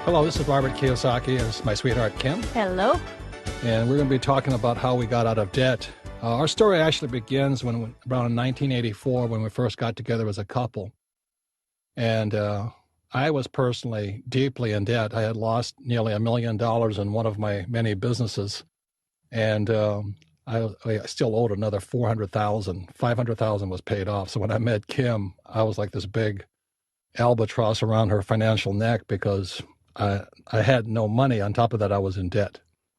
Hello, this is Robert Kiyosaki. This is my sweetheart, Kim. Hello. And we're going to be talking about how we got out of debt. Our story actually begins around 1984 when we first got together as a couple. And I was personally deeply in debt. I had lost nearly $1 million in one of my many businesses. And I still owed another $400,000. $500,000 was paid off. So when I met Kim, I was like this big albatross around her financial neck because I had no money. On top of that, I was in debt.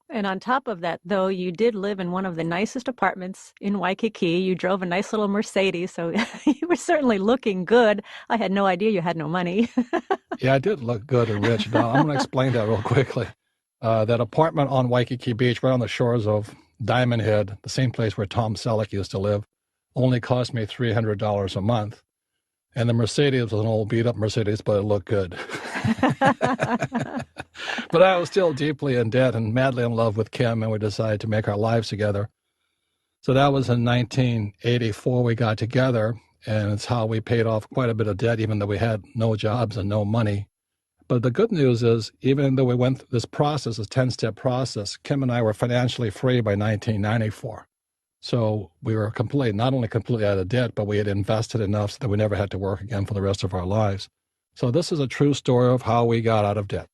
And on top of that, though, you did live in one of the nicest apartments in Waikiki. You drove a nice little Mercedes, so you were certainly looking good. I had no idea you had no money. Yeah, I did look good and rich. Now, I'm going to explain that real quickly. That apartment on Waikiki Beach, right on the shores of Diamond Head, the same place where Tom Selleck used to live, only cost me $300 a month. And the Mercedes was an old beat-up Mercedes, but it looked good. But I was still deeply in debt and madly in love with Kim, and we decided to make our lives together. So that was in 1984 we got together, and it's how we paid off quite a bit of debt, even though we had no jobs and no money. But the good news is, even though we went through this process, this 10-step process, Kim and I were financially free by 1994. So we were not only completely out of debt, but we had invested enough so that we never had to work again for the rest of our lives. So this is a true story of how we got out of debt.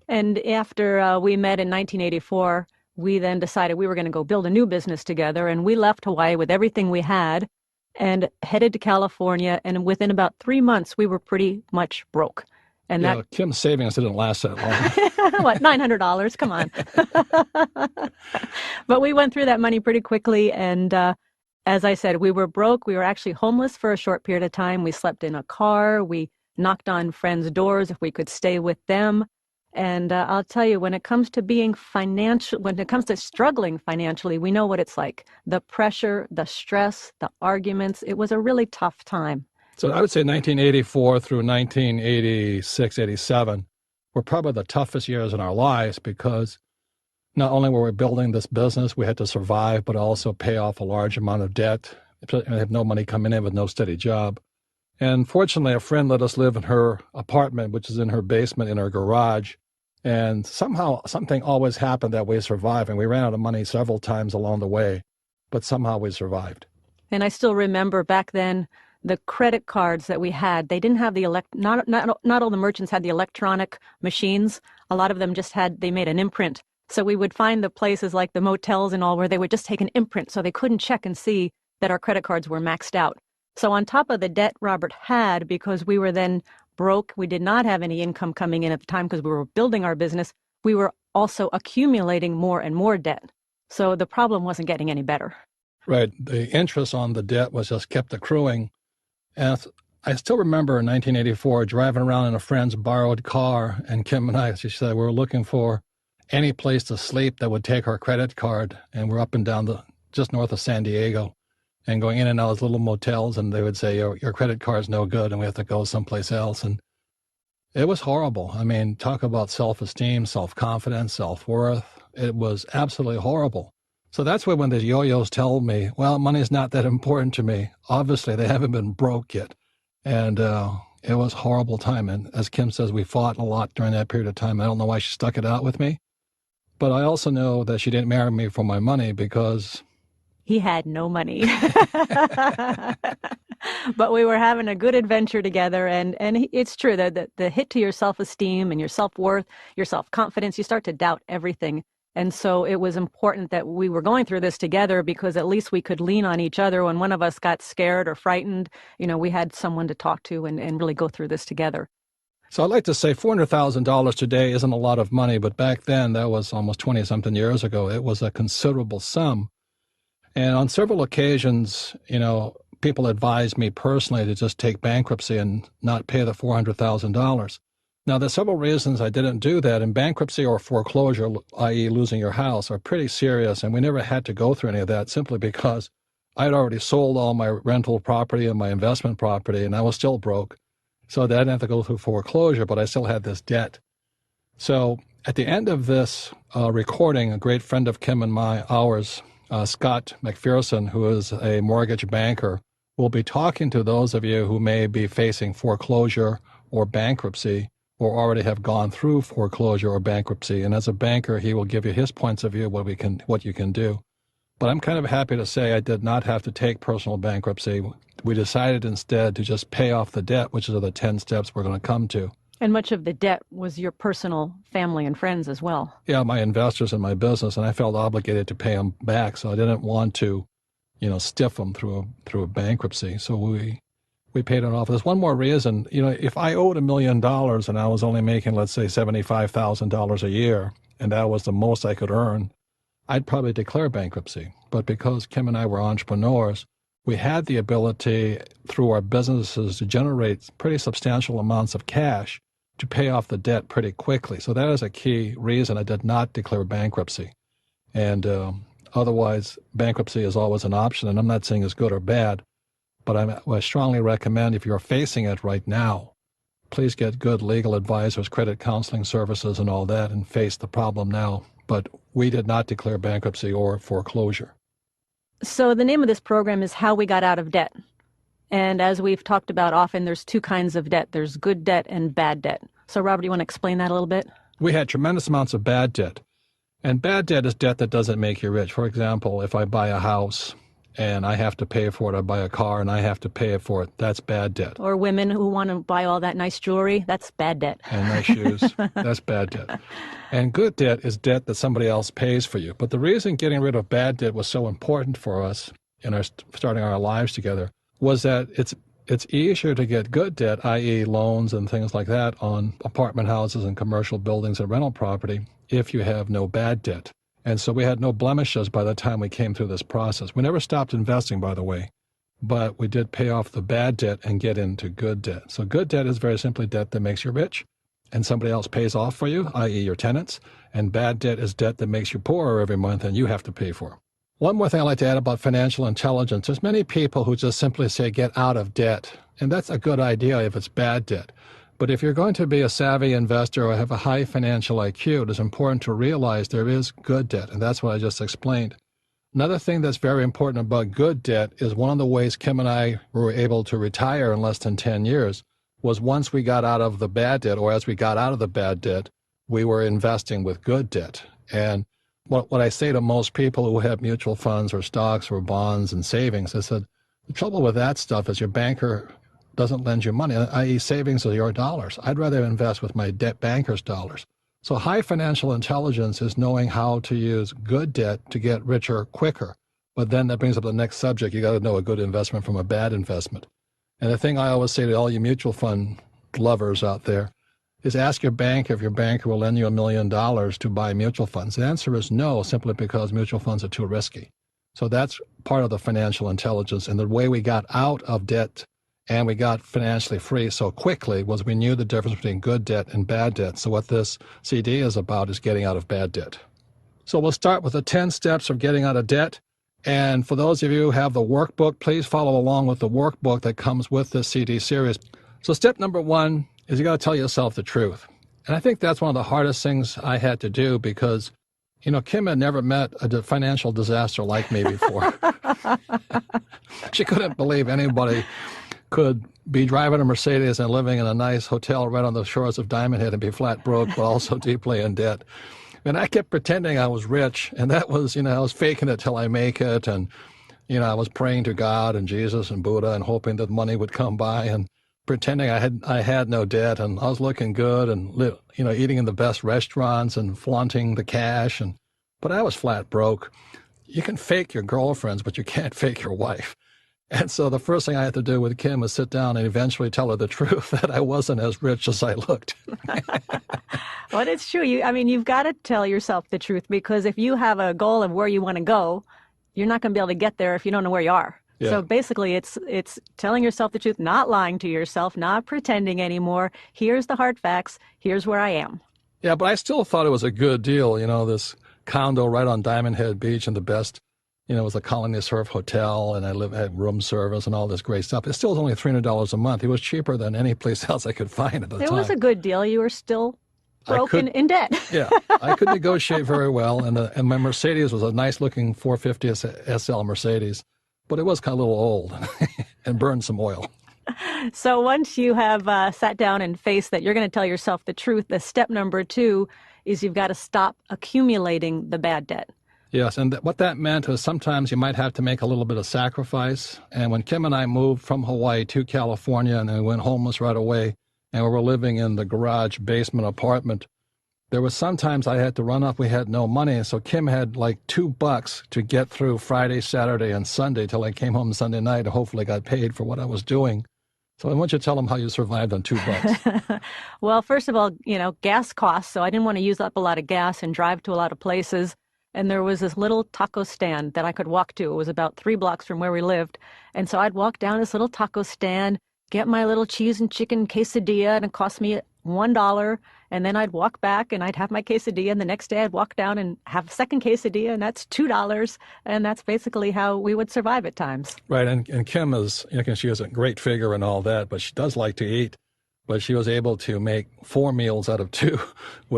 And after we met in 1984, we then decided we were going to go build a new business together. And we left Hawaii with everything we had and headed to California. And within about 3 months, we were pretty much broke. And yeah, Kim's savings didn't last that long. What, $900? Come on. But we went through that money pretty quickly. And as I said, we were broke. We were actually homeless for a short period of time. We slept in a car. We knocked on friends' doors if we could stay with them. And I'll tell you, when it comes to when it comes to struggling financially, we know what it's like. The pressure, the stress, the arguments. It was a really tough time. So I would say 1984 through 1986, 87 were probably the toughest years in our lives because not only were we building this business, we had to survive, but also pay off a large amount of debt. We have no money coming in with no steady job. And fortunately, a friend let us live in her apartment, which is in her basement, in her garage. And somehow something always happened that we survived. And we ran out of money several times along the way, but somehow we survived. And I still remember back then, the credit cards that we had, they didn't have not all the merchants had the electronic machines. A lot of them they made an imprint. So we would find the places like the motels and all where they would just take an imprint so they couldn't check and see that our credit cards were maxed out. So on top of the debt Robert had, because we were then broke, we did not have any income coming in at the time because we were building our business, we were also accumulating more and more debt. So the problem wasn't getting any better. Right. The interest on the debt was just kept accruing. And I still remember in 1984 driving around in a friend's borrowed car, and Kim and I, she said, we were looking for any place to sleep that would take our credit card. And we're up and down just north of San Diego and going in and out of little motels, and they would say, your credit card's no good, and we have to go someplace else. And it was horrible. I mean, talk about self-esteem, self-confidence, self-worth. It was absolutely horrible. So that's when the yo-yos tell me, well, money's not that important to me. Obviously, they haven't been broke yet. And it was a horrible time. And as Kim says, we fought a lot during that period of time. I don't know why she stuck it out with me. But I also know that she didn't marry me for my money because he had no money. But we were having a good adventure together. And it's true that the hit to your self-esteem and your self-worth, your self-confidence, you start to doubt everything. And so it was important that we were going through this together because at least we could lean on each other when one of us got scared or frightened. You know, we had someone to talk to and really go through this together. So I'd like to say $400,000 today isn't a lot of money, but back then, that was almost 20-something years ago, it was a considerable sum. And on several occasions, you know, people advised me personally to just take bankruptcy and not pay the $400,000. Now, there's several reasons I didn't do that, and bankruptcy or foreclosure, i.e. losing your house, are pretty serious, and we never had to go through any of that simply because I'd already sold all my rental property and my investment property, and I was still broke. So I didn't have to go through foreclosure, but I still had this debt. So at the end of this recording, a great friend of Kim and ours, Scott McPherson, who is a mortgage banker, will be talking to those of you who may be facing foreclosure or bankruptcy or already have gone through foreclosure or bankruptcy. And as a banker, he will give you his points of view, what you can do. But I'm kind of happy to say I did not have to take personal bankruptcy. We decided instead to just pay off the debt, which are the 10 steps we're going to come to. And much of the debt was your personal family and friends as well. Yeah, my investors in my business, and I felt obligated to pay them back. So I didn't want to, stiff them through a bankruptcy. So we paid it off. There's one more reason. If I owed $1 million and I was only making, let's say, $75,000 a year, and that was the most I could earn, I'd probably declare bankruptcy. But because Kim and I were entrepreneurs, we had the ability through our businesses to generate pretty substantial amounts of cash to pay off the debt pretty quickly. So that is a key reason I did not declare bankruptcy. And otherwise, bankruptcy is always an option, and I'm not saying it's good or bad, but I strongly recommend if you're facing it right now, please get good legal advisors, credit counseling services, and all that, and face the problem now. But we did not declare bankruptcy or foreclosure. So the name of this program is How We Got Out of Debt. And as we've talked about often, there's two kinds of debt. There's good debt and bad debt. So Robert, you want to explain that a little bit? We had tremendous amounts of bad debt. And bad debt is debt that doesn't make you rich. For example, if I buy a house and I have to pay for it, I buy a car and I have to pay for it, that's bad debt. Or women who want to buy all that nice jewelry, that's bad debt. And nice shoes, that's bad debt. And good debt is debt that somebody else pays for you. But the reason getting rid of bad debt was so important for us in our starting our lives together was that it's easier to get good debt, i.e. loans and things like that on apartment houses and commercial buildings and rental property if you have no bad debt. And so we had no blemishes by the time we came through this process. We never stopped investing, by the way, but we did pay off the bad debt and get into good debt. So good debt is very simply debt that makes you rich and somebody else pays off for you, i.e. your tenants. And bad debt is debt that makes you poorer every month and you have to pay for. One more thing I'd like to add about financial intelligence. There's many people who just simply say get out of debt. And that's a good idea if it's bad debt. But if you're going to be a savvy investor or have a high financial IQ, it is important to realize there is good debt. And that's what I just explained. Another thing that's very important about good debt is one of the ways Kim and I were able to retire in less than 10 years was once we got out of the bad debt, or as we got out of the bad debt, we were investing with good debt. And what I say to most people who have mutual funds or stocks or bonds and savings, I said, the trouble with that stuff is your banker doesn't lend you money, i.e. savings are your dollars. I'd rather invest with my debt banker's dollars. So high financial intelligence is knowing how to use good debt to get richer quicker. But then that brings up the next subject. You got to know a good investment from a bad investment. And the thing I always say to all you mutual fund lovers out there is ask your bank if your banker will lend you $1 million to buy mutual funds. The answer is no, simply because mutual funds are too risky. So that's part of the financial intelligence. And the way we got out of debt and we got financially free so quickly was we knew the difference between good debt and bad debt. So what this CD is about is getting out of bad debt. So we'll start with the 10 steps of getting out of debt. And for those of you who have the workbook, please follow along with the workbook that comes with this CD series. So step number 1 is you got to tell yourself the truth. And I think that's one of the hardest things I had to do because, Kim had never met a financial disaster like me before. She couldn't believe anybody could be driving a Mercedes and living in a nice hotel right on the shores of Diamond Head and be flat broke, but also deeply in debt. And I kept pretending I was rich, and that was, I was faking it till I make it, and, I was praying to God and Jesus and Buddha and hoping that money would come by and pretending I had no debt, and I was looking good and, eating in the best restaurants and flaunting the cash, but I was flat broke. You can fake your girlfriends, but you can't fake your wife. And so the first thing I had to do with Kim was sit down and eventually tell her the truth that I wasn't as rich as I looked. Well, it's true. You've got to tell yourself the truth because if you have a goal of where you want to go, you're not going to be able to get there if you don't know where you are. Yeah. So basically, it's telling yourself the truth, not lying to yourself, not pretending anymore. Here's the hard facts. Here's where I am. Yeah, but I still thought it was a good deal. This condo right on Diamond Head Beach and the best. It was a Colony Surf hotel, and I had room service and all this great stuff. It still was only $300 a month. It was cheaper than any place else I could find at the time. It was a good deal. You were still broken in debt. Yeah, I could negotiate very well, and my Mercedes was a nice-looking 450 SL Mercedes, but it was kind of a little old and burned some oil. So once you have sat down and faced that you're going to tell yourself the truth, the step number two is you've got to stop accumulating the bad debt. Yes, and what that meant was sometimes you might have to make a little bit of sacrifice. And when Kim and I moved from Hawaii to California and then went homeless right away, and we were living in the garage basement apartment, there was sometimes I had to run off. We had no money, so Kim had like $2 to get through Friday, Saturday, and Sunday till I came home Sunday night and hopefully got paid for what I was doing. So I want you to tell them how you survived on $2. Well, first of all, gas costs. So I didn't want to use up a lot of gas and drive to a lot of places. And there was this little taco stand that I could walk to. It was about 3 blocks from where we lived. And so I'd walk down this little taco stand, get my little cheese and chicken quesadilla, and it cost me $1. And then I'd walk back and I'd have my quesadilla. And the next day I'd walk down and have a second quesadilla, and that's $2. And that's basically how we would survive at times. Right. And Kim is, she has a great figure and all that, but she does like to eat. But she was able to make 4 meals out of 2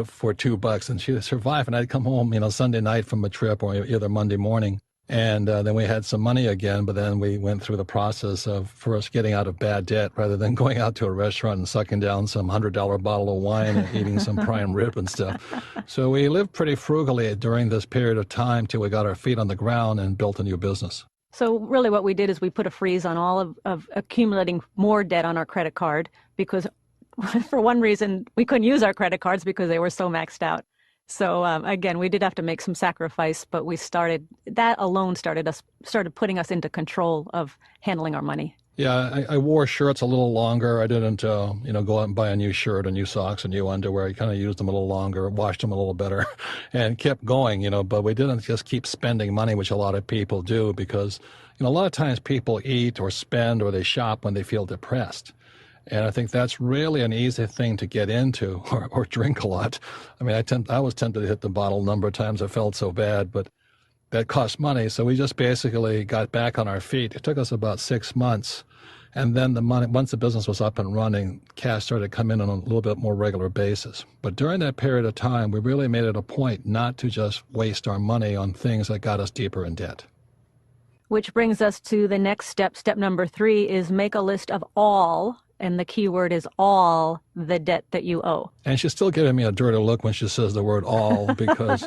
for $2, and she survived. And I'd come home, Sunday night from a trip or either Monday morning. And then we had some money again, but then we went through the process of first getting out of bad debt rather than going out to a restaurant and sucking down some $100 bottle of wine and eating some prime rib and stuff. So we lived pretty frugally during this period of time till we got our feet on the ground and built a new business. So really what we did is we put a freeze on all of accumulating more debt on our credit card because for one reason, we couldn't use our credit cards because they were so maxed out. So again, we did have to make some sacrifice, but that alone started putting us into control of handling our money. Yeah, I wore shirts a little longer. I didn't, go out and buy a new shirt, a new socks, a new underwear. I kind of used them a little longer, washed them a little better, and kept going, but we didn't just keep spending money, which a lot of people do, because, a lot of times people eat or spend or they shop when they feel depressed. And I think that's really an easy thing to get into or drink a lot. I mean, I was tempted to hit the bottle a number of times. I felt so bad, but that cost money. So we just basically got back on our feet. It took us about 6 months. And then the money, once the business was up and running, cash started to come in on a little bit more regular basis. But during that period of time, we really made it a point not to just waste our money on things that got us deeper in debt. Which brings us to the next step. Step number 3 is make a list of all, and the key word is all, the debt that you owe. And she's still giving me a dirty look when she says the word all because,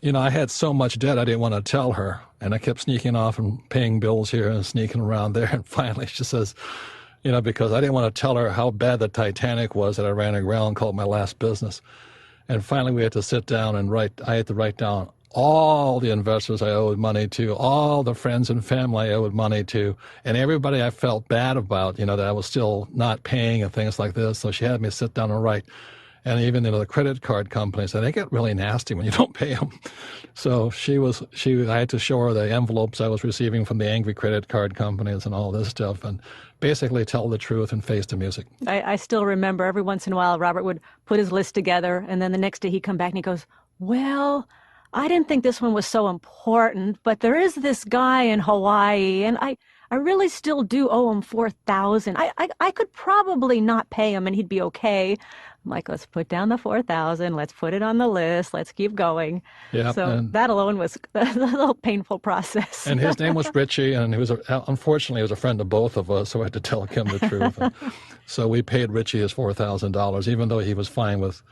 I had so much debt I didn't want to tell her. And I kept sneaking off and paying bills here and sneaking around there. And finally she says, because I didn't want to tell her how bad the Titanic was that I ran aground and called my last business. And finally we had to sit down and I had to write down all the investors I owed money to, all the friends and family I owed money to, and everybody I felt bad about, that I was still not paying and things like this. So she had me sit down and write. And even, the credit card companies, they get really nasty when you don't pay them. So I had to show her the envelopes I was receiving from the angry credit card companies and all this stuff, and basically tell the truth and face the music. I still remember every once in a while, Robert would put his list together, and then the next day he'd come back and he goes, well, I didn't think this one was so important, but there is this guy in Hawaii, and I really still do owe him $4,000. I could probably not pay him, and he'd be okay. I'm like, let's put down the $4,000. Let's put it on the list. Let's keep going. Yeah, so that alone was a little painful process. And his name was Richie, and unfortunately, he was a friend of both of us, so I had to tell him the truth. And so we paid Richie his $4,000, even though he was fine with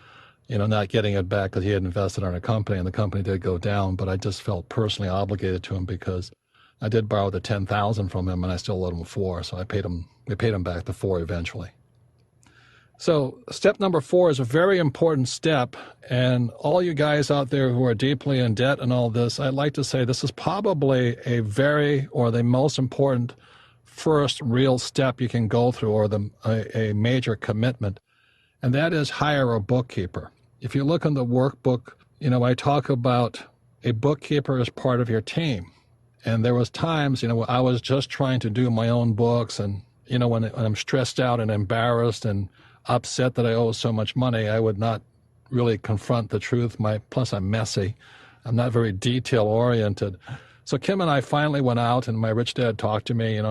not getting it back because he had invested in a company and the company did go down. But I just felt personally obligated to him because I did borrow the $10,000 from him and I still owed him $4,000. So we paid him back the $4,000 eventually. So step number 4 is a very important step. And all you guys out there who are deeply in debt and all this, I'd like to say this is probably the most important first real step you can go through, or a major commitment. And that is hire a bookkeeper. If you look in the workbook, I talk about a bookkeeper as part of your team. And there was times, I was just trying to do my own books. And, when I'm stressed out and embarrassed and upset that I owe so much money, I would not really confront the truth. Plus I'm messy. I'm not very detail oriented. So Kim and I finally went out, and my rich dad talked to me, and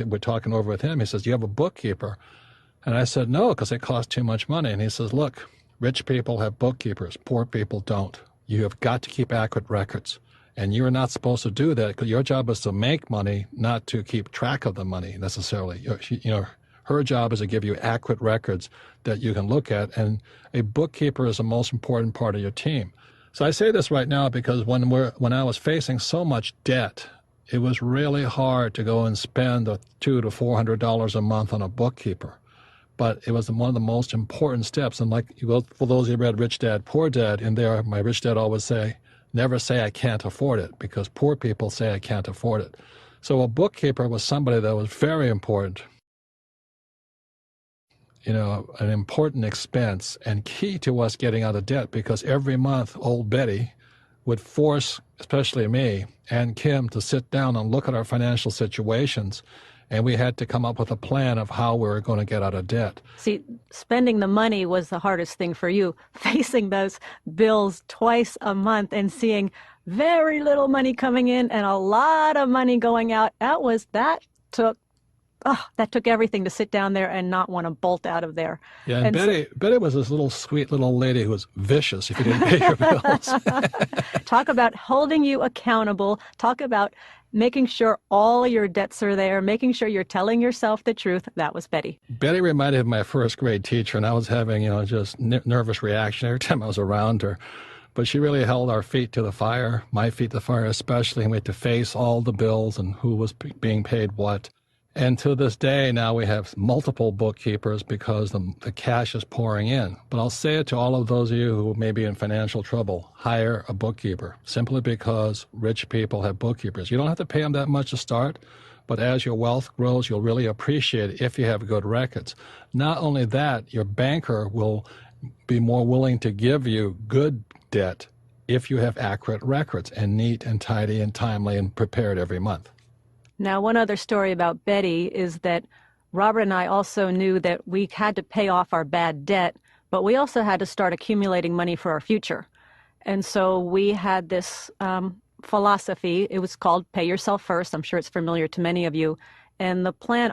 we're talking over with him. He says, "Do you have a bookkeeper?" And I said, "No, because it costs too much money." And he says, "Look, rich people have bookkeepers. Poor people don't. You have got to keep accurate records. And you're not supposed to do that because your job is to make money, not to keep track of the money necessarily. Her job is to give you accurate records that you can look at, and a bookkeeper is the most important part of your team. So I say this right now because when I was facing so much debt, it was really hard to go and spend $200 to $400 a month on a bookkeeper. But it was one of the most important steps. And like for those who read Rich Dad, Poor Dad, in there, my rich dad always say, never say I can't afford it, because poor people say I can't afford it. So a bookkeeper was somebody that was very important, an important expense and key to us getting out of debt, because every month old Betty would force, especially me and Kim, to sit down and look at our financial situations. And we had to come up with a plan of how we were going to get out of debt. See, spending the money was the hardest thing for you, facing those bills twice a month and seeing very little money coming in and a lot of money going out. That took everything to sit down there and not want to bolt out of there. Yeah, and Betty was this little sweet little lady who was vicious if you didn't pay your bills. Talk about holding you accountable. Talk about making sure all your debts are there, making sure you're telling yourself the truth. That was Betty. Betty reminded me of my first grade teacher, and I was having, just nervous reaction every time I was around her. But she really held our feet to the fire, my feet to the fire especially, and we had to face all the bills and who was being paid what. And to this day, now we have multiple bookkeepers because the cash is pouring in. But I'll say it to all of those of you who may be in financial trouble, hire a bookkeeper, simply because rich people have bookkeepers. You don't have to pay them that much to start, but as your wealth grows, you'll really appreciate it if you have good records. Not only that, your banker will be more willing to give you good debt if you have accurate records and neat and tidy and timely and prepared every month. Now, one other story about Betty is that Robert and I also knew that we had to pay off our bad debt, but we also had to start accumulating money for our future. And so we had this philosophy. It was called Pay Yourself First. I'm sure it's familiar to many of you. And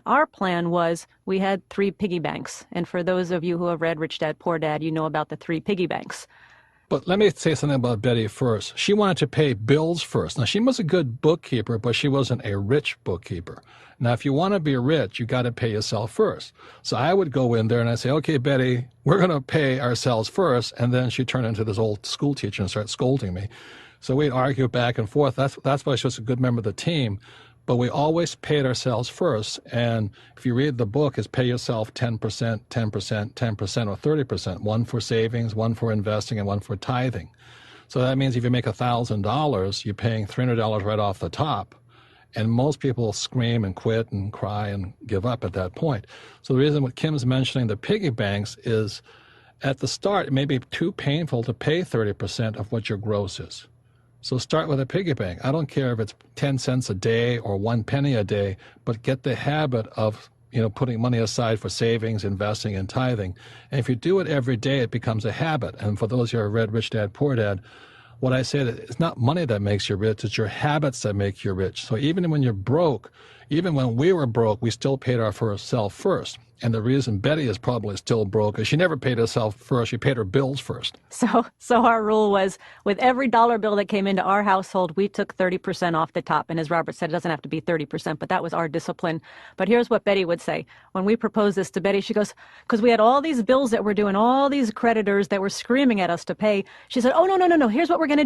our plan was we had 3 piggy banks. And for those of you who have read Rich Dad, Poor Dad, you know about the 3 piggy banks. But let me say something about Betty first. She wanted to pay bills first. Now, she was a good bookkeeper, but she wasn't a rich bookkeeper. Now, if you want to be rich, you got to pay yourself first. So I would go in there and I'd say, okay, Betty, we're going to pay ourselves first. And then she'd turn into this old school teacher and start scolding me. So we'd argue back and forth. That's why she was a good member of the team. But we always paid ourselves first. And if you read the book, it's pay yourself 10%, 10%, 10%, or 30%. One for savings, one for investing, and one for tithing. So that means if you make $1,000, you're paying $300 right off the top. And most people scream and quit and cry and give up at that point. So the reason what Kim's mentioning the piggy banks is at the start, it may be too painful to pay 30% of what your gross is. So start with a piggy bank. I don't care if it's 10 cents a day or 1 penny a day, but get the habit of, putting money aside for savings, investing, and tithing. And if you do it every day, it becomes a habit. And for those who have read Rich Dad, Poor Dad, what I say that it's not money that makes you rich, it's your habits that make you rich. So even when you're broke, even when we were broke, we still paid ourselves first. And the reason Betty is probably still broke is she never paid herself first. She paid her bills first. So our rule was with every dollar bill that came into our household, we took 30% off the top. And as Robert said, it doesn't have to be 30%, but that was our discipline. But here's what Betty would say. When we proposed this to Betty, she goes, because we had all these bills that were due and all these creditors that were screaming at us to pay. She said, oh, no. Here's what we're going to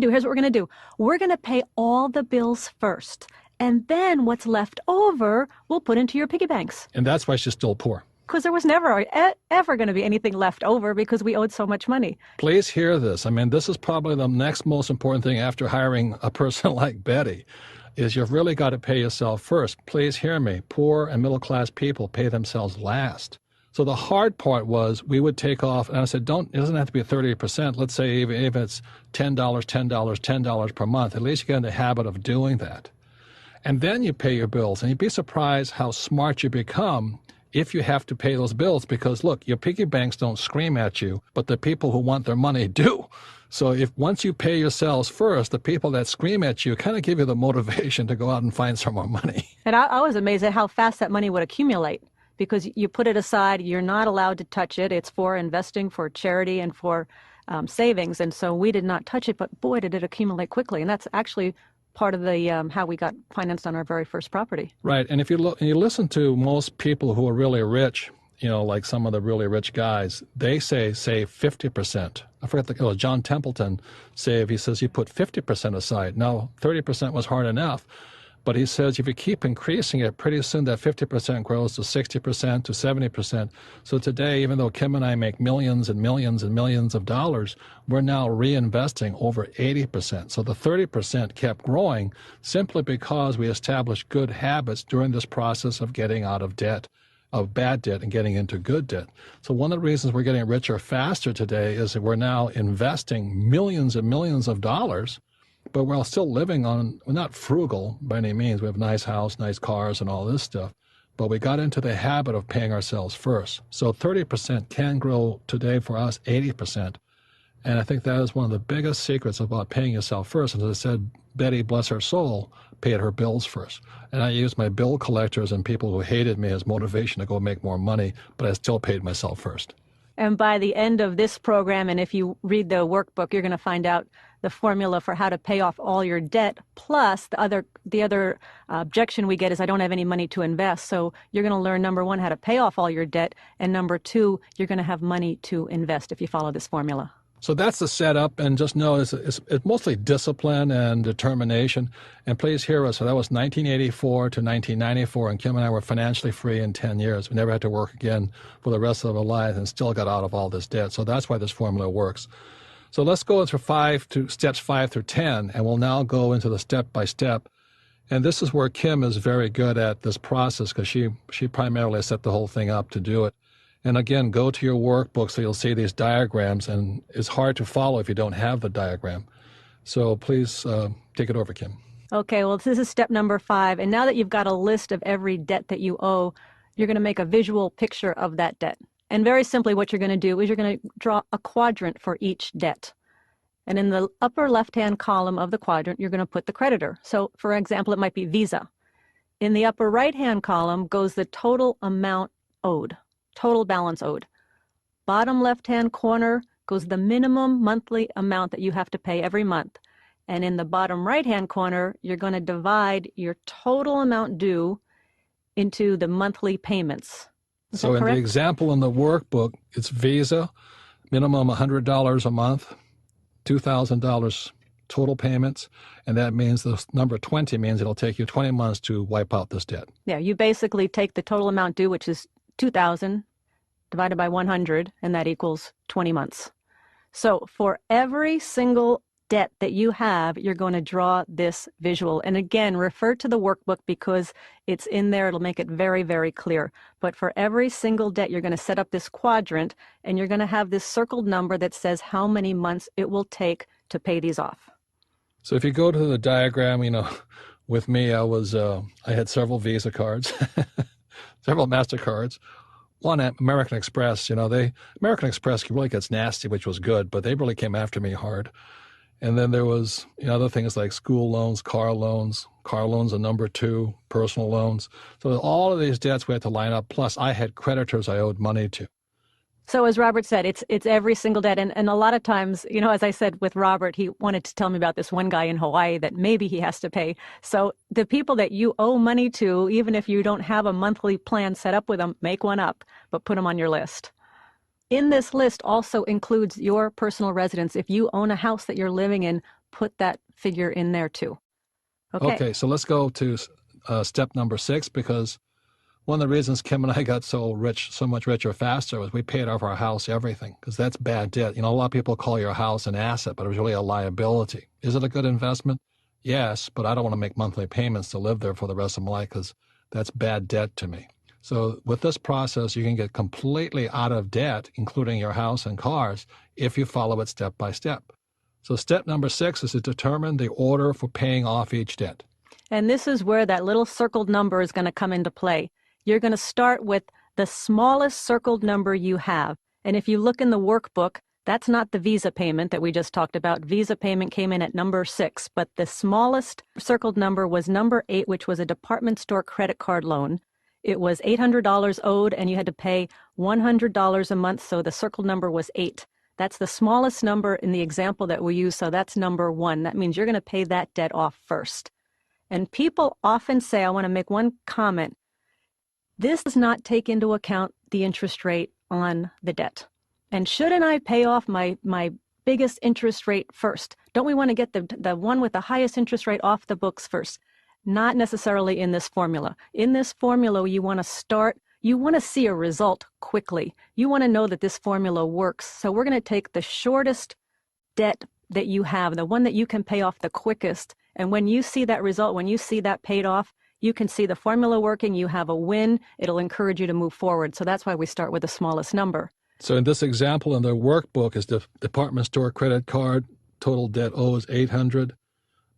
do. We're going to pay all the bills first. And then what's left over, we'll put into your piggy banks. And that's why she's still poor. Because there was never, ever going to be anything left over because we owed so much money. Please hear this. I mean, this is probably the next most important thing after hiring a person like Betty, is you've really got to pay yourself first. Please hear me. Poor and middle-class people pay themselves last. So the hard part was we would take off, and I said, it doesn't have to be 30%. Let's say even if it's $10, $10 per month, at least you get in the habit of doing that. And then you pay your bills, and you'd be surprised how smart you become if you have to pay those bills, because look, your piggy banks don't scream at you, but the people who want their money do. So if once you pay yourselves first, the people that scream at you kind of give you the motivation to go out and find some more money. And I was amazed at how fast that money would accumulate, because you put it aside, you're not allowed to touch it. It's for investing, for charity, and for savings. And so we did not touch it, but boy, did it accumulate quickly. And that's actually part of the how we got financed on our very first property. Right. And if you look and you listen to most people who are really rich, like some of the really rich guys, they say 50%. I forget John Templeton he says he put 50% aside. Now 30% was hard enough. But he says if you keep increasing it, pretty soon that 50% grows to 60% to 70%. So today, even though Kim and I make millions and millions and millions of dollars, we're now reinvesting over 80%. So the 30% kept growing simply because we established good habits during this process of getting out of debt, of bad debt, and getting into good debt. So one of the reasons we're getting richer faster today is that we're now investing millions and millions of dollars, but we're still living we're not frugal by any means. We have a nice house, nice cars, and all this stuff. But we got into the habit of paying ourselves first. So 30% can grow today for us 80%. And I think that is one of the biggest secrets about paying yourself first. And as I said, Betty, bless her soul, paid her bills first. And I used my bill collectors and people who hated me as motivation to go make more money, but I still paid myself first. And by the end of this program, and if you read the workbook, you're going to find out the formula for how to pay off all your debt. Plus, the other objection we get is I don't have any money to invest. So you're going to learn, number one, how to pay off all your debt. And number two, you're going to have money to invest if you follow this formula. So that's the setup, and just know it's mostly discipline and determination. And please hear us. So that was 1984 to 1994, and Kim and I were financially free in 10 years. We never had to work again for the rest of our lives and still got out of all this debt. So that's why this formula works. So let's go through steps 5 through 10, and we'll now go into the step-by-step. And this is where Kim is very good at this process because she primarily set the whole thing up to do it. And again, go to your workbook so you'll see these diagrams, and it's hard to follow if you don't have the diagram. So please take it over, Kim. Okay, well, this is step number 5. And now that you've got a list of every debt that you owe, you're going to make a visual picture of that debt. And very simply, what you're going to do is you're going to draw a quadrant for each debt. And in the upper left-hand column of the quadrant, you're going to put the creditor. So, for example, it might be Visa. In the upper right-hand column goes the total amount owed. Total balance owed. Bottom left-hand corner goes the minimum monthly amount that you have to pay every month. And in the bottom right-hand corner, you're going to divide your total amount due into the monthly payments. So in the example in the workbook, it's Visa, minimum $100 a month, $2,000 total payments, and that means the number 20 means it'll take you 20 months to wipe out this debt. Yeah, you basically take the total amount due, which is $2,000 divided by 100, and that equals 20 months. So for every single debt that you have, you're going to draw this visual. And again, refer to the workbook because it's in there. It'll make it very, very clear. But for every single debt, you're going to set up this quadrant, and you're going to have this circled number that says how many months it will take to pay these off. So if you go to the diagram, with me, I had several Visa cards, several MasterCards. One at American Express, American Express really gets nasty, which was good, but they really came after me hard. And then there was other things like school loans, car loans are number 2, personal loans. So all of these debts we had to line up. Plus, I had creditors I owed money to. So as Robert said, it's every single debt. And a lot of times, as I said with Robert, he wanted to tell me about this one guy in Hawaii that maybe he has to pay. So the people that you owe money to, even if you don't have a monthly plan set up with them, make one up, but put them on your list. In this list also includes your personal residence. If you own a house that you're living in, put that figure in there too. Okay, so let's go to step number 6, because one of the reasons Kim and I got so much richer faster was we paid off our house, everything, because that's bad debt. A lot of people call your house an asset, but it was really a liability. Is it a good investment? Yes, but I don't want to make monthly payments to live there for the rest of my life because that's bad debt to me. So with this process, you can get completely out of debt, including your house and cars, if you follow it step by step. So step number 6 is to determine the order for paying off each debt. And this is where that little circled number is going to come into play. You're going to start with the smallest circled number you have. And if you look in the workbook, that's not the Visa payment that we just talked about. Visa payment came in at number 6, but the smallest circled number was number 8, which was a department store credit card loan. It was $800 owed, and you had to pay $100 a month, so the circled number was 8. That's the smallest number in the example that we use, so that's number 1. That means you're going to pay that debt off first. And people often say, I want to make one comment, this does not take into account the interest rate on the debt. And shouldn't I pay off my biggest interest rate first? Don't we want to get the one with the highest interest rate off the books first? Not necessarily in this formula. In this formula, you want to see a result quickly. You want to know that this formula works. So we're going to take the shortest debt that you have, the one that you can pay off the quickest. And when you see that result, when you see that paid off, you can see the formula working, you have a win, it'll encourage you to move forward. So that's why we start with the smallest number. So in this example in the workbook is the department store credit card, total debt owes $800,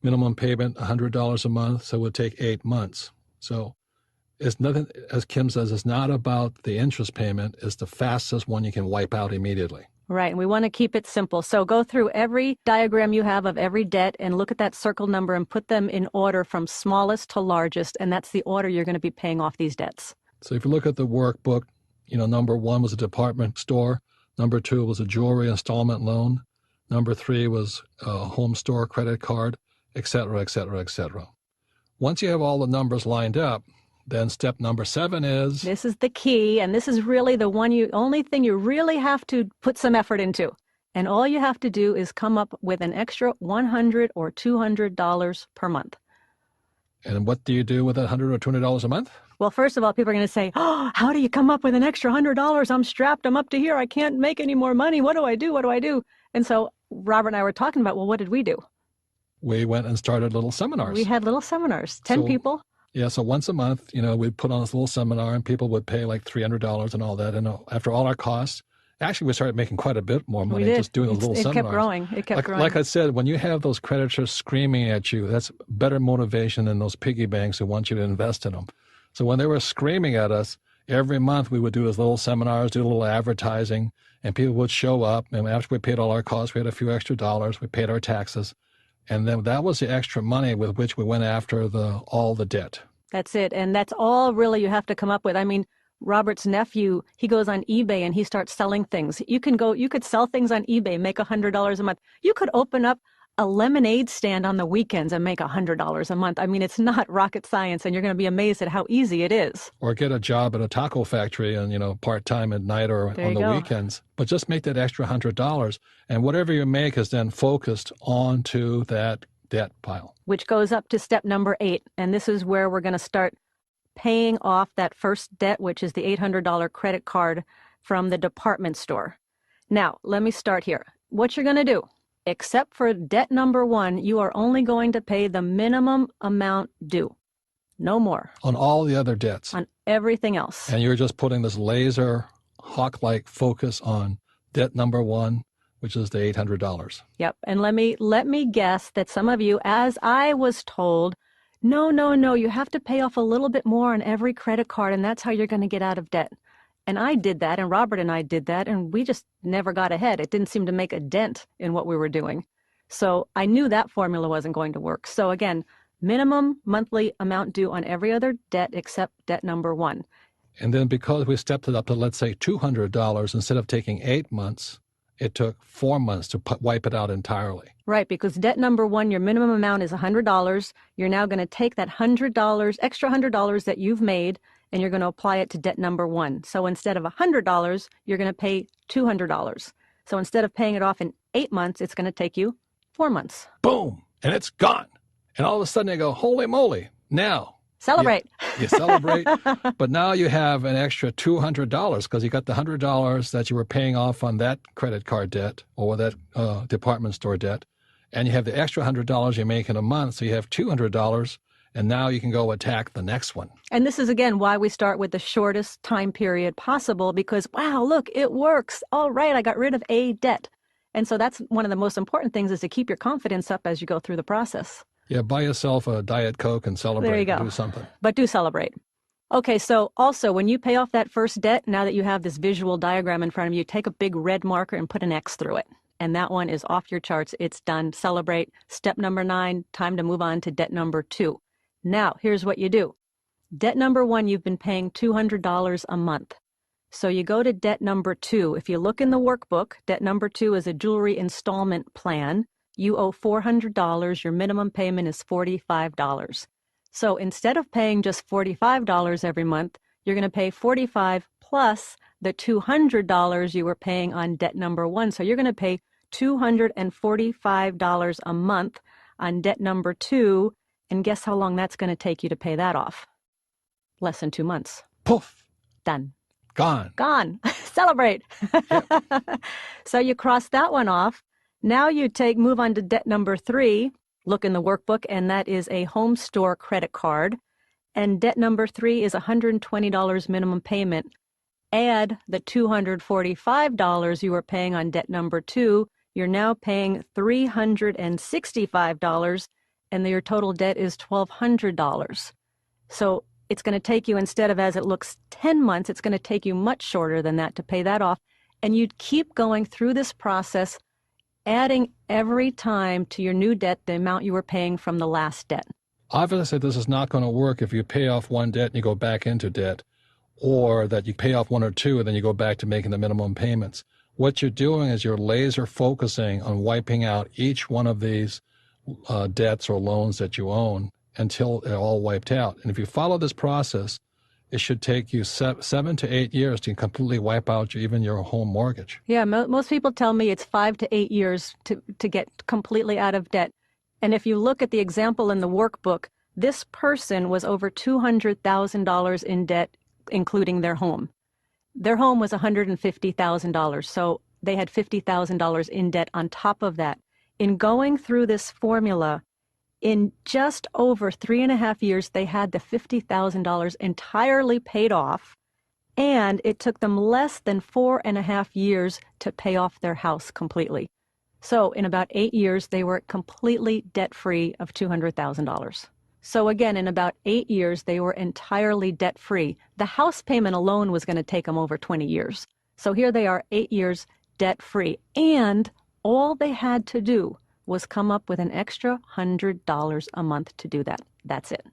minimum payment $100 a month, so it would take 8 months. So it's nothing, as Kim says, it's not about the interest payment, it's the fastest one you can wipe out immediately. Right, and we want to keep it simple. So go through every diagram you have of every debt and look at that circle number and put them in order from smallest to largest, and that's the order you're going to be paying off these debts. So if you look at the workbook, number 1 was a department store, number 2 was a jewelry installment loan, number 3 was a home store credit card, et cetera, et cetera, et cetera. Once you have all the numbers lined up, then step number 7 is... This is the key, and this is really the only thing you really have to put some effort into. And all you have to do is come up with an extra $100 or $200 per month. And what do you do with that $100 or $200 a month? Well, first of all, people are going to say, oh, how do you come up with an extra $100? I'm strapped. I'm up to here. I can't make any more money. What do I do? What do I do? And so Robert and I were talking about, well, what did we do? We went and started little seminars. We had little seminars, 10 people. Yeah, so once a month, we'd put on this little seminar and people would pay like $300 and all that. And after all our costs, actually we started making quite a bit more money just doing those little seminars. It kept growing. Like I said, when you have those creditors screaming at you, that's better motivation than those piggy banks who want you to invest in them. So when they were screaming at us, every month we would do those little seminars, do a little advertising, and people would show up. And after we paid all our costs, we had a few extra dollars. We paid our taxes. And then that was the extra money with which we went after all the debt. That's it. And that's all really you have to come up with. I mean, Robert's nephew, he goes on eBay and he starts selling things. You could sell things on eBay, make $100 a month. You could open up a lemonade stand on the weekends and make $100 a month. I mean, it's not rocket science, and you're going to be amazed at how easy it is. Or get a job at a taco factory and, part-time at night or on the weekends. But just make that extra $100, and whatever you make is then focused onto that debt pile. Which goes up to step number 8, and this is where we're going to start paying off that first debt, which is the $800 credit card from the department store. Now, let me start here. What you're going to do, except for debt number 1, you are only going to pay the minimum amount due. No more. On all the other debts. On everything else. And you're just putting this laser hawk-like focus on debt number 1, which is the $800. Yep. And let me guess that some of you, as I was told, no, you have to pay off a little bit more on every credit card, and that's how you're going to get out of debt. And I did that, and Robert and I did that, and we just never got ahead. It didn't seem to make a dent in what we were doing. So I knew that formula wasn't going to work. So again, minimum monthly amount due on every other debt except debt number 1. And then because we stepped it up to, let's say, $200, instead of taking 8 months, it took 4 months to wipe it out entirely. Right, because debt number 1, your minimum amount is $100. You're now going to take that extra $100 that you've made, and you're going to apply it to debt number 1. So instead of $100, you're going to pay $200. So instead of paying it off in 8 months, it's going to take you 4 months. Boom! And it's gone. And all of a sudden they go, holy moly, now. Celebrate. You celebrate, but now you have an extra $200 because you got the $100 that you were paying off on that credit card debt or that department store debt, and you have the extra $100 you make in a month, so you have $200, and now you can go attack the next one. And this is, again, why we start with the shortest time period possible, because, wow, look, it works. All right, I got rid of a debt. And so that's one of the most important things, is to keep your confidence up as you go through the process. Yeah, buy yourself a Diet Coke and celebrate. There you go. Do something. But do celebrate. Okay, so also when you pay off that first debt, now that you have this visual diagram in front of you, take a big red marker and put an X through it. And that one is off your charts. It's done. Celebrate. Step number 9, time to move on to debt number 2. Now, here's what you do. Debt number 1, you've been paying $200 a month. So you go to debt number 2. If you look in the workbook, debt number 2 is a jewelry installment plan. You owe $400. Your minimum payment is $45. So instead of paying just $45 every month, you're going to pay $45 plus the $200 you were paying on debt number 1. So you're going to pay $245 a month on debt number 2. And guess how long that's going to take you to pay that off? Less than 2 months. Poof, Done. gone. Gone. Celebrate. So you cross that one off. Now you move on to debt number 3. Look in the workbook, and that is a home store credit card. And debt number 3 is $120 minimum payment. Add the $245 you were paying on debt number 2. You're now paying $365, and your total debt is $1,200. So it's going to take you, instead of, as it looks, 10 months, it's going to take you much shorter than that to pay that off. And you'd keep going through this process, adding every time to your new debt the amount you were paying from the last debt. Obviously, this is not going to work if you pay off one debt and you go back into debt, or that you pay off one or two and then you go back to making the minimum payments. What you're doing is you're laser focusing on wiping out each one of these debts or loans that you own until they're all wiped out. And if you follow this process, it should take you 7 to 8 years to completely wipe out even your home mortgage. Yeah, most people tell me it's 5 to 8 years to get completely out of debt. And if you look at the example in the workbook, this person was over $200,000 in debt, including their home. Their home was $150,000, so they had $50,000 in debt on top of that. In going through this formula, in just over 3.5 years, they had the $50,000 entirely paid off, and it took them less than 4.5 years to pay off their house completely. So in about 8 years, they were completely debt-free of $200,000. So again, in about 8 years, they were entirely debt-free. The house payment alone was going to take them over 20 years. So here they are, 8 years debt-free. And all they had to do was come up with an extra $100 a month to do that. That's it.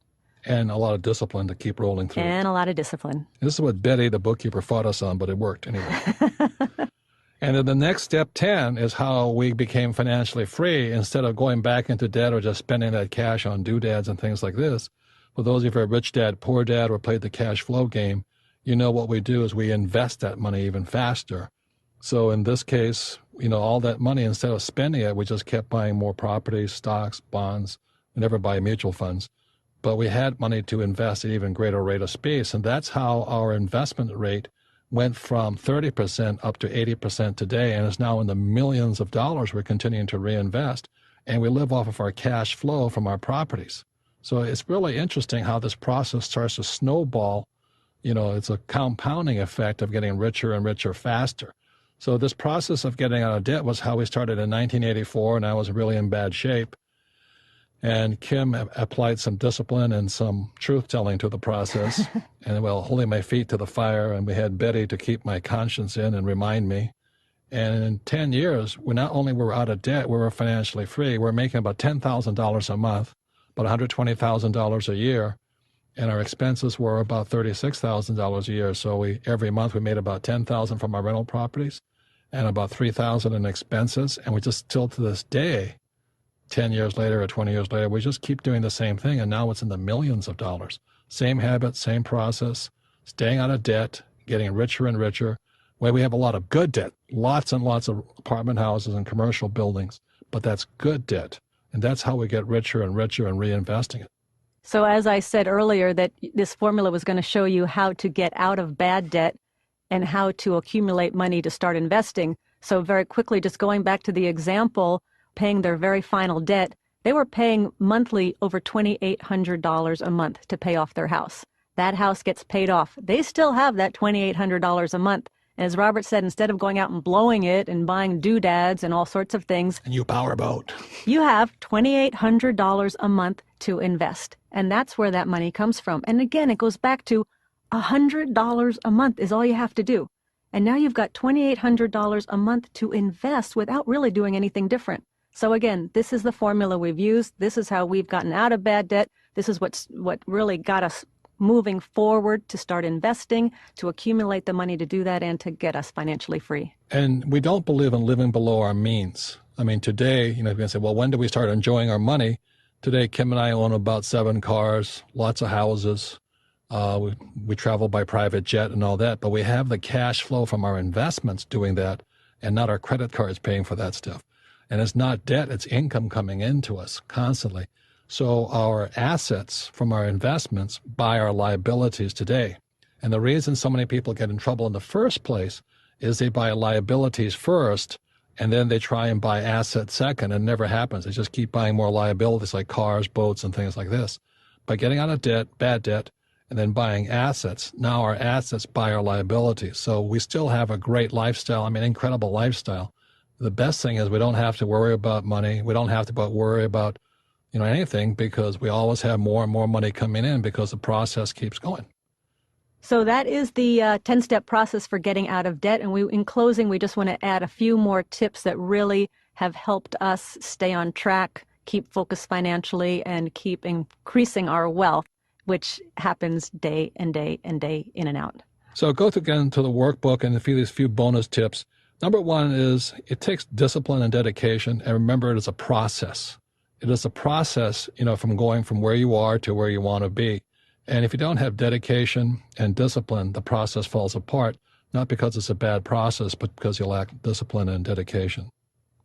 And a lot of discipline to keep rolling through. And a lot of discipline. This is what Betty, the bookkeeper, fought us on, but it worked anyway. And then the next step 10 is how we became financially free instead of going back into debt or just spending that cash on doodads and things like this. For those of you who are rich dad, poor dad, or played the cash flow game, you know what we do is we invest that money even faster. So in this case, all that money, instead of spending it, we just kept buying more properties, stocks, bonds. We never buy mutual funds. But we had money to invest at even greater rate of speed. And that's how our investment rate went from 30% up to 80% today, and is now in the millions of dollars we're continuing to reinvest. And we live off of our cash flow from our properties. So it's really interesting how this process starts to snowball. It's a compounding effect of getting richer and richer faster. So this process of getting out of debt was how we started in 1984, and I was really in bad shape. And Kim applied some discipline and some truth-telling to the process, and holding my feet to the fire, and we had Betty to keep my conscience in and remind me. And in 10 years, we not only were out of debt, we were financially free. We're making about $10,000 a month, about $120,000 a year, and our expenses were about $36,000 a year. So every month we made about $10,000 from our rental properties and about $3,000 in expenses. And we just still to this day, 10 years later or 20 years later, we just keep doing the same thing. And now it's in the millions of dollars. Same habit, same process, staying out of debt, getting richer and richer. We have a lot of good debt, lots and lots of apartment houses and commercial buildings, but that's good debt. And that's how we get richer and richer and reinvesting it. So as I said earlier, that this formula was going to show you how to get out of bad debt and how to accumulate money to start investing. So very quickly, just going back to the example, paying their very final debt, they were paying monthly over $2,800 a month to pay off their house. That house gets paid off. They still have that $2,800 a month. And as Robert said, instead of going out and blowing it and buying doodads and all sorts of things, and you powerboat, you have $2,800 a month to invest. And that's where that money comes from. And again, it goes back to $100 a month is all you have to do. And now you've got $2,800 a month to invest without really doing anything different. So again, this is the formula we've used. This is how we've gotten out of bad debt. This is what really got us moving forward to start investing, to accumulate the money to do that, and to get us financially free. And we don't believe in living below our means. I mean, today, you can say, well, when do we start enjoying our money? Today, Kim and I own about 7 cars, lots of houses. We travel by private jet and all that, but we have the cash flow from our investments doing that and not our credit cards paying for that stuff. And it's not debt, it's income coming into us constantly. So our assets from our investments buy our liabilities today. And the reason so many people get in trouble in the first place is they buy liabilities first, and then they try and buy assets second, and it never happens. They just keep buying more liabilities like cars, boats, and things like this. By getting out of debt, bad debt, and then buying assets, now our assets buy our liabilities. So we still have a great lifestyle, incredible lifestyle. The best thing is we don't have to worry about money. We don't have to worry about anything, because we always have more and more money coming in because the process keeps going. So that is the 10-step process for getting out of debt. And in closing, we just want to add a few more tips that really have helped us stay on track, keep focused financially, and keep increasing our wealth, which happens day and day and day in and out. So go again to the workbook and these few bonus tips. Number 1 is it takes discipline and dedication. And remember, it is a process. It is a process, from going from where you are to where you want to be. And if you don't have dedication and discipline, the process falls apart, not because it's a bad process, but because you lack discipline and dedication.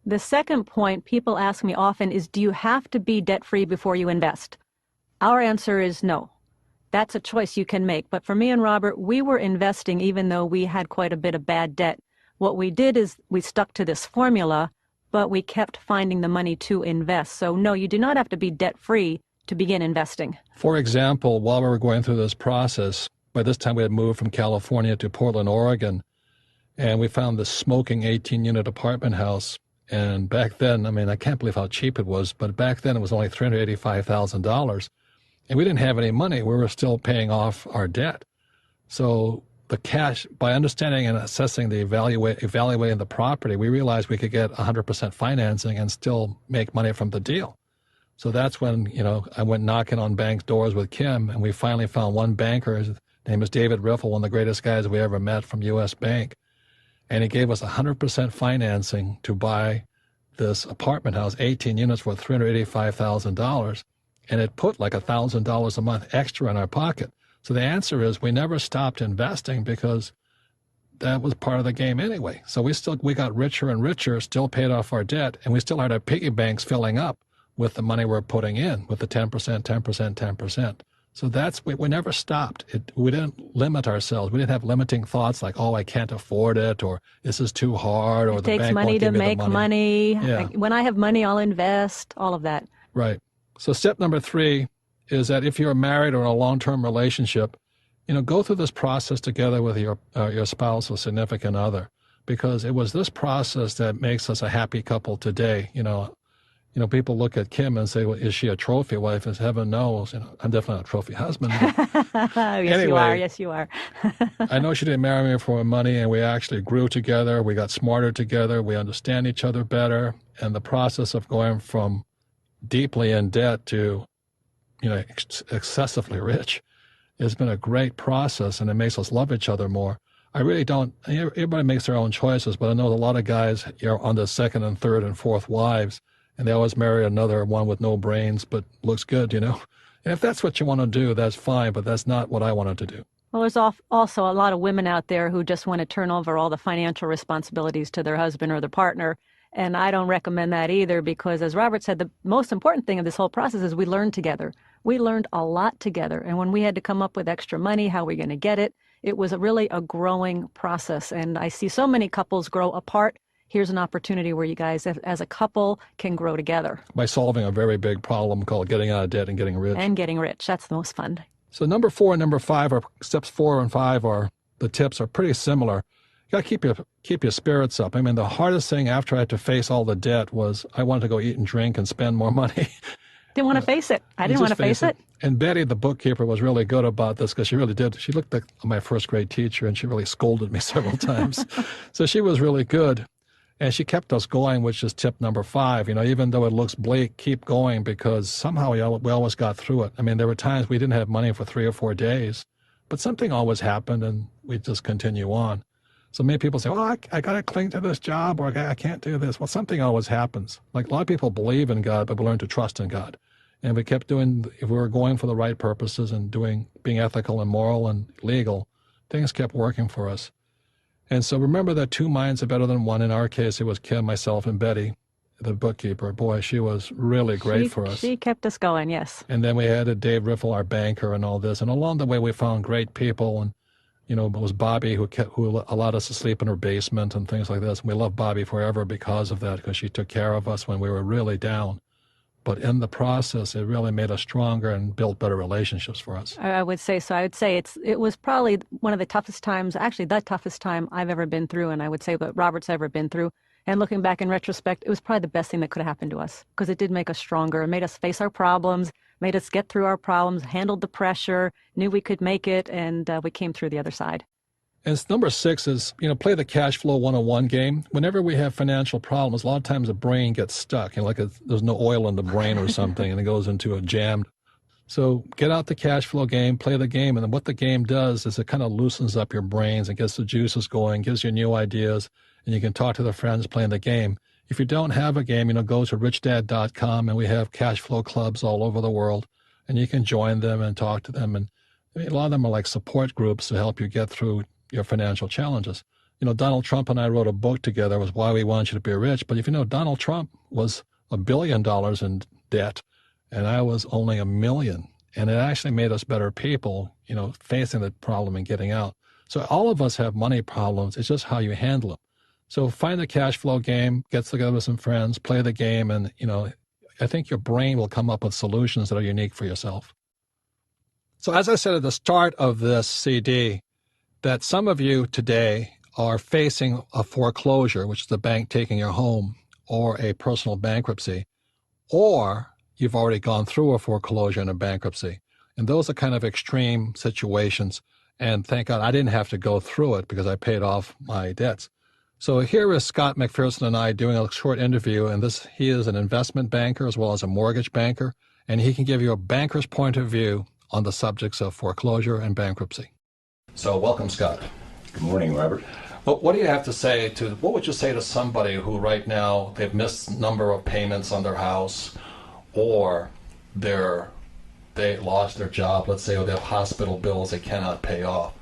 The second point people ask me often is, do you have to be debt-free before you invest? Our answer is no. That's a choice you can make. But for me and Robert, we were investing even though we had quite a bit of bad debt. What we did is we stuck to this formula, but we kept finding the money to invest. So no, you do not have to be debt-free to begin investing. For example, while we were going through this process, by this time we had moved from California to Portland, Oregon, and we found this smoking 18-unit apartment house. And back then, I can't believe how cheap it was, but back then it was only $385,000. And we didn't have any money. We were still paying off our debt. So the cash, by understanding and assessing evaluating the property, we realized we could get 100% financing and still make money from the deal. So that's when, I went knocking on bank doors with Kim, and we finally found one banker. His name is David Riffle, one of the greatest guys we ever met from U.S. Bank. And he gave us 100% financing to buy this apartment house, 18 units for $385,000. And it put like $1,000 a month extra in our pocket. So the answer is we never stopped investing because that was part of the game anyway. So we got richer and richer, still paid off our debt, and we still had our piggy banks filling up with the money we're putting in, with the 10%, 10%, 10%. So we never stopped. We didn't limit ourselves. We didn't have limiting thoughts like, oh, I can't afford it, or this is too hard, or the bank won't give me the money. It takes money to make money. Yeah. When I have money, I'll invest, all of that. Right. So step number 3 is that if you're married or in a long-term relationship, go through this process together with your spouse or significant other, because it was this process that makes us a happy couple today. People look at Kim and say, well, is she a trophy wife? As heaven knows, I'm definitely not a trophy husband. Yes, anyway, you are. Yes, you are. I know she didn't marry me for money, and we actually grew together. We got smarter together. We understand each other better. And the process of going from deeply in debt to, excessively rich has been a great process, and it makes us love each other more. I really don't, everybody makes their own choices, but I know a lot of guys are on the second and third and fourth wives, and they always marry another one with no brains, but looks good, And if that's what you want to do, that's fine, but that's not what I wanted to do. Well, there's also a lot of women out there who just want to turn over all the financial responsibilities to their husband or their partner. And I don't recommend that either, because as Robert said, the most important thing of this whole process is we learn together. We learned a lot together. And when we had to come up with extra money, how are we going to get it? It was really a growing process. And I see so many couples grow apart. Here's an opportunity where you guys, as a couple, can grow together. By solving a very big problem called getting out of debt and getting rich. And getting rich. That's the most fun. So number 4 and number 5 are steps 4 and 5 are the tips are pretty similar. You got to keep your spirits up. The hardest thing after I had to face all the debt was I wanted to go eat and drink and spend more money. Didn't want to face it. I didn't want to face it. And Betty, the bookkeeper, was really good about this because she really did. She looked like my first grade teacher, and she really scolded me several times. So she was really good. And she kept us going, which is tip number 5. Even though it looks bleak, keep going, because somehow we always got through it. I mean, there were times we didn't have money for 3 or 4 days, but something always happened and we just continue on. So many people say, well, I got to cling to this job, or I can't do this. Well, something always happens. Like, a lot of people believe in God, but we learn to trust in God. And we kept doing, if we were going for the right purposes and being ethical and moral and legal, things kept working for us. And so remember that 2 minds are better than one. In our case, it was Kim, myself, and Betty, the bookkeeper. Boy, she was really great for us. She kept us going, yes. And then we had Dave Riffle, our banker, and all this. And along the way, we found great people. And, it was Bobby who allowed us to sleep in her basement and things like this. And we love Bobby forever because of that, because she took care of us when we were really down. But in the process, it really made us stronger and built better relationships for us. I would say so. I would say it was probably one of the toughest times, actually the toughest time I've ever been through, and I would say that Robert's ever been through. And looking back in retrospect, it was probably the best thing that could have happened to us, because it did make us stronger. It made us face our problems, made us get through our problems, handled the pressure, knew we could make it, and we came through the other side. And number 6 is, play the cash flow 101 game. Whenever we have financial problems, a lot of times the brain gets stuck, there's no oil in the brain or something, and it goes into a jam. So get out the cash flow game, play the game, and then what the game does is it kind of loosens up your brains and gets the juices going, gives you new ideas, and you can talk to the friends playing the game. If you don't have a game, go to richdad.com, and we have cash flow clubs all over the world, and you can join them and talk to them. And a lot of them are like support groups to help you get through your financial challenges. Donald Trump and I wrote a book together. It was Why We Want You to Be Rich. But if Donald Trump was $1 billion in debt, and I was only $1 million. And it actually made us better people, facing the problem and getting out. So all of us have money problems. It's just how you handle them. So find the cash flow game, get together with some friends, play the game, and, I think your brain will come up with solutions that are unique for yourself. So as I said at the start of this CD, that some of you today are facing a foreclosure, which is the bank taking your home, or a personal bankruptcy, or you've already gone through a foreclosure and a bankruptcy. And those are kind of extreme situations. And thank God I didn't have to go through it because I paid off my debts. So here is Scott McPherson and I doing a short interview, and he is an investment banker as well as a mortgage banker, and he can give you a banker's point of view on the subjects of foreclosure and bankruptcy. So welcome, Scott. Good morning, Robert. Well, what would you say to somebody who right now they've missed a number of payments on their house, or they lost their job, let's say, or they have hospital bills they cannot pay off?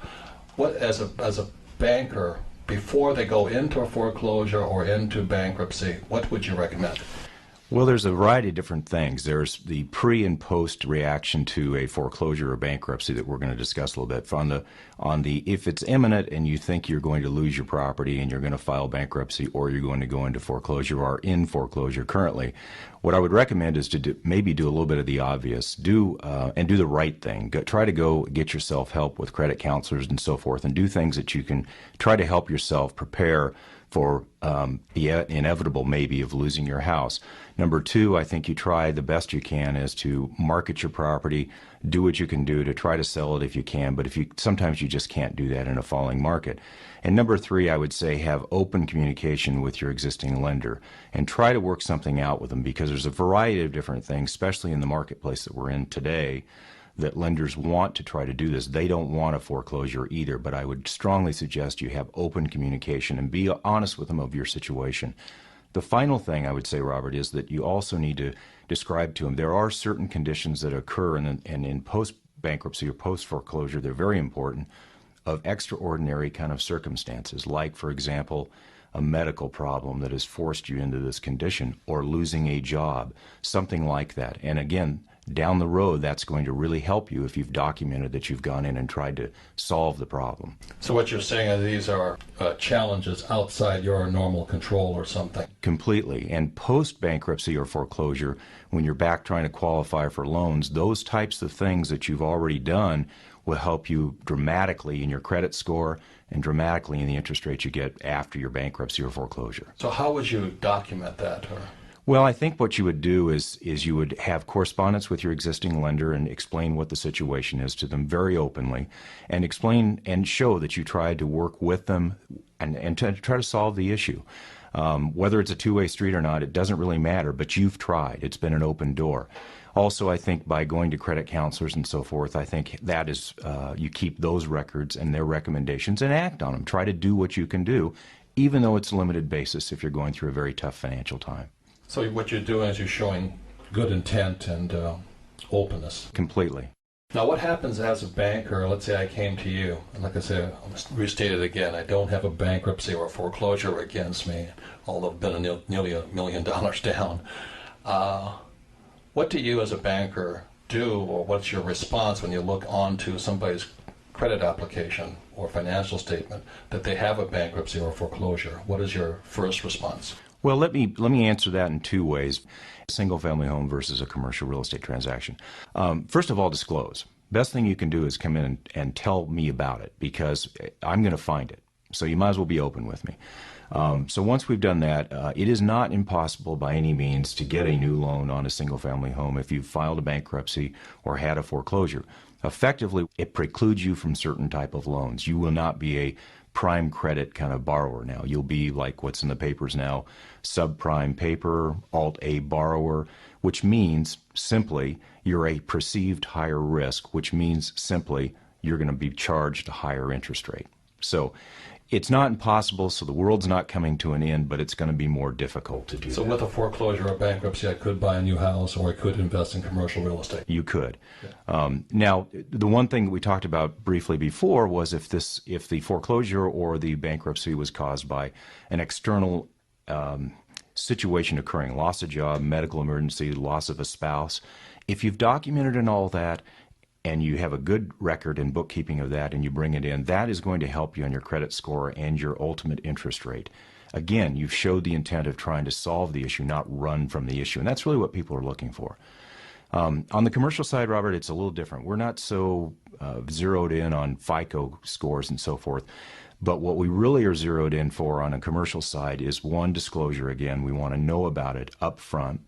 What, as a banker, before they go into a foreclosure or into bankruptcy, what would you recommend? Well, there's a variety of different things. There's the pre and post reaction to a foreclosure or bankruptcy that we're going to discuss a little bit. On the if it's imminent and you think you're going to lose your property and you're going to file bankruptcy, or you're going to go into foreclosure or are in foreclosure currently, what I would recommend is to maybe do a little bit of the obvious, and do the right thing. Try to go get yourself help with credit counselors and so forth, and do things that you can try to help yourself prepare for the inevitable maybe of losing your house. Number 2, I think you try the best you can is to market your property, do what you can do to try to sell it if you can, but sometimes you just can't do that in a falling market. And number 3, I would say have open communication with your existing lender and try to work something out with them, because there's a variety of different things, especially in the marketplace that we're in today, that lenders want to try to do this. They don't want a foreclosure either, but I would strongly suggest you have open communication and be honest with them of your situation. The final thing I would say, Robert, is that you also need to describe to them there are certain conditions that occur in post-bankruptcy or post-foreclosure, they're very important, of extraordinary kind of circumstances, like, for example, a medical problem that has forced you into this condition, or losing a job, something like that. And again, down the road, that's going to really help you if you've documented that you've gone in and tried to solve the problem. So what you're saying is these are challenges outside your normal control or something? Completely. And post-bankruptcy or foreclosure, when you're back trying to qualify for loans, those types of things that you've already done will help you dramatically in your credit score and dramatically in the interest rate you get after your bankruptcy or foreclosure. So how would you document that? Well, I think what you would do is you would have correspondence with your existing lender and explain what the situation is to them very openly, and explain and show that you tried to work with them and to try to solve the issue. Whether it's a two-way street or not, it doesn't really matter, but you've tried. It's been an open door. Also, I think by going to credit counselors and so forth, I think that is, you keep those records and their recommendations and act on them. Try to do what you can do, even though it's a limited basis if you're going through a very tough financial time. So what you're doing is you're showing good intent and openness. Completely. Now, what happens as a banker? Let's say I came to you, and like I said, I'll restate it again. I don't have a bankruptcy or a foreclosure against me, although I've been nearly $1 million down. What do you as a banker do, or what's your response when you look onto somebody's credit application or financial statement that they have a bankruptcy or foreclosure? What is your first response? Well, let me answer that in two ways. A single-family home versus a commercial real estate transaction. First of all, disclose. Best thing you can do is come in and tell me about it, because I'm going to find it. So you might as well be open with me. So once we've done that, it is not impossible by any means to get a new loan on a single-family home if you've filed a bankruptcy or had a foreclosure. Effectively, it precludes you from certain type of loans. You will not be a prime credit kind of borrower now. You'll be like what's in the papers now, subprime paper, Alt-A borrower, which means simply you're a perceived higher risk, which means simply you're going to be charged a higher interest rate. So it's not impossible, so the world's not coming to an end, but it's going to be more difficult to do So that. with a foreclosure or bankruptcy, I could buy a new house, or I could invest in commercial real estate. You could. Now, the one thing that we talked about briefly before was if the foreclosure or the bankruptcy was caused by an external situation occurring, loss of job, medical emergency, loss of a spouse, if you've documented and all that, and you have a good record and bookkeeping of that, and you bring it in, that is going to help you on your credit score and your ultimate interest rate. Again, you've showed the intent of trying to solve the issue, not run from the issue, and that's really what people are looking for. On the commercial side, Robert, it's a little different. We're not so zeroed in on FICO scores and so forth, but what we really are zeroed in for on a commercial side is, one, disclosure. Again, we want to know about it up front.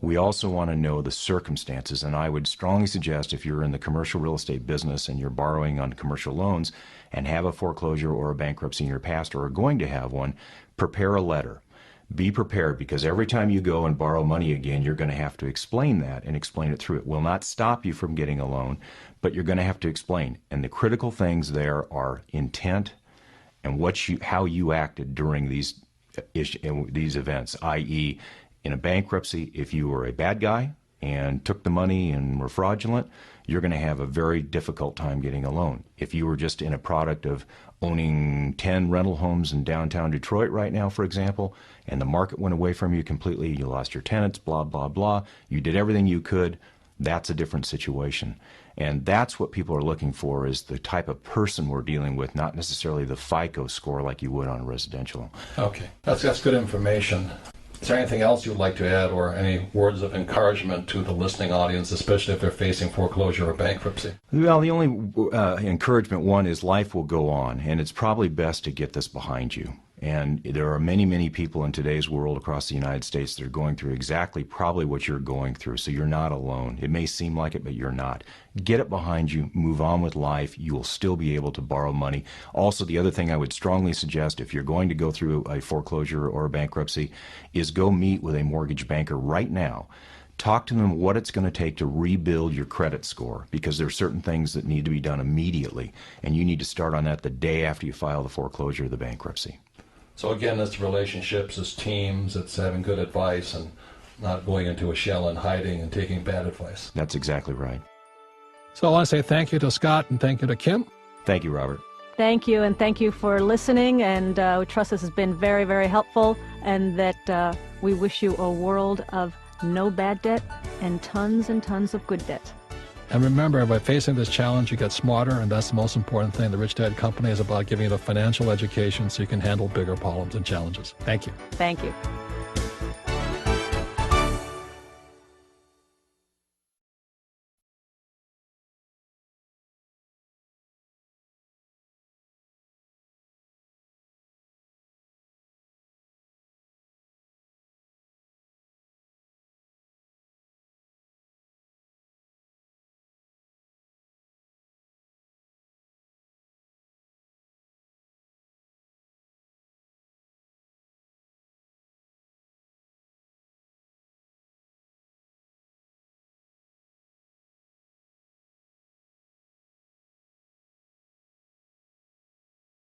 We also want to know the circumstances, and I would strongly suggest if you're in the commercial real estate business and you're borrowing on commercial loans and have a foreclosure or a bankruptcy in your past or are going to have one, prepare a letter. Be prepared, because every time you go and borrow money again, you're going to have to explain that and explain it through. It will not stop you from getting a loan, but you're going to have to explain. And the critical things there are intent and how you acted during these events, i.e., in a bankruptcy, if you were a bad guy and took the money and were fraudulent, you're going to have a very difficult time getting a loan. If you were just in a product of owning 10 rental homes in downtown Detroit right now, for example, and the market went away from you completely, you lost your tenants, blah, blah, blah, you did everything you could, that's a different situation. And that's what people are looking for, is the type of person we're dealing with, not necessarily the FICO score like you would on a residential. Okay, that's good information. Is there anything else you'd like to add, or any words of encouragement to the listening audience, especially if they're facing foreclosure or bankruptcy? Well, the only encouragement, one, is life will go on, and it's probably best to get this behind you. And there are many, many people in today's world across the United States that are going through exactly probably what you're going through, so you're not alone. It may seem like it, but you're not. Get it behind you, move on with life. You will still be able to borrow money. Also, the other thing I would strongly suggest, if you're going to go through a foreclosure or a bankruptcy, is go meet with a mortgage banker right now. Talk to them what it's going to take to rebuild your credit score, because there are certain things that need to be done immediately, and you need to start on that the day after you file the foreclosure or the bankruptcy. So again, it's relationships, it's teams, it's having good advice and not going into a shell and hiding and taking bad advice. That's exactly right. So I want to say thank you to Scott and thank you to Kim. Thank you, Robert. Thank you, and thank you for listening, and we trust this has been very, very helpful, and that we wish you a world of no bad debt and tons of good debt. And remember, by facing this challenge, you get smarter, and that's the most important thing. The Rich Dad Company is about giving you the financial education so you can handle bigger problems and challenges. Thank you. Thank you.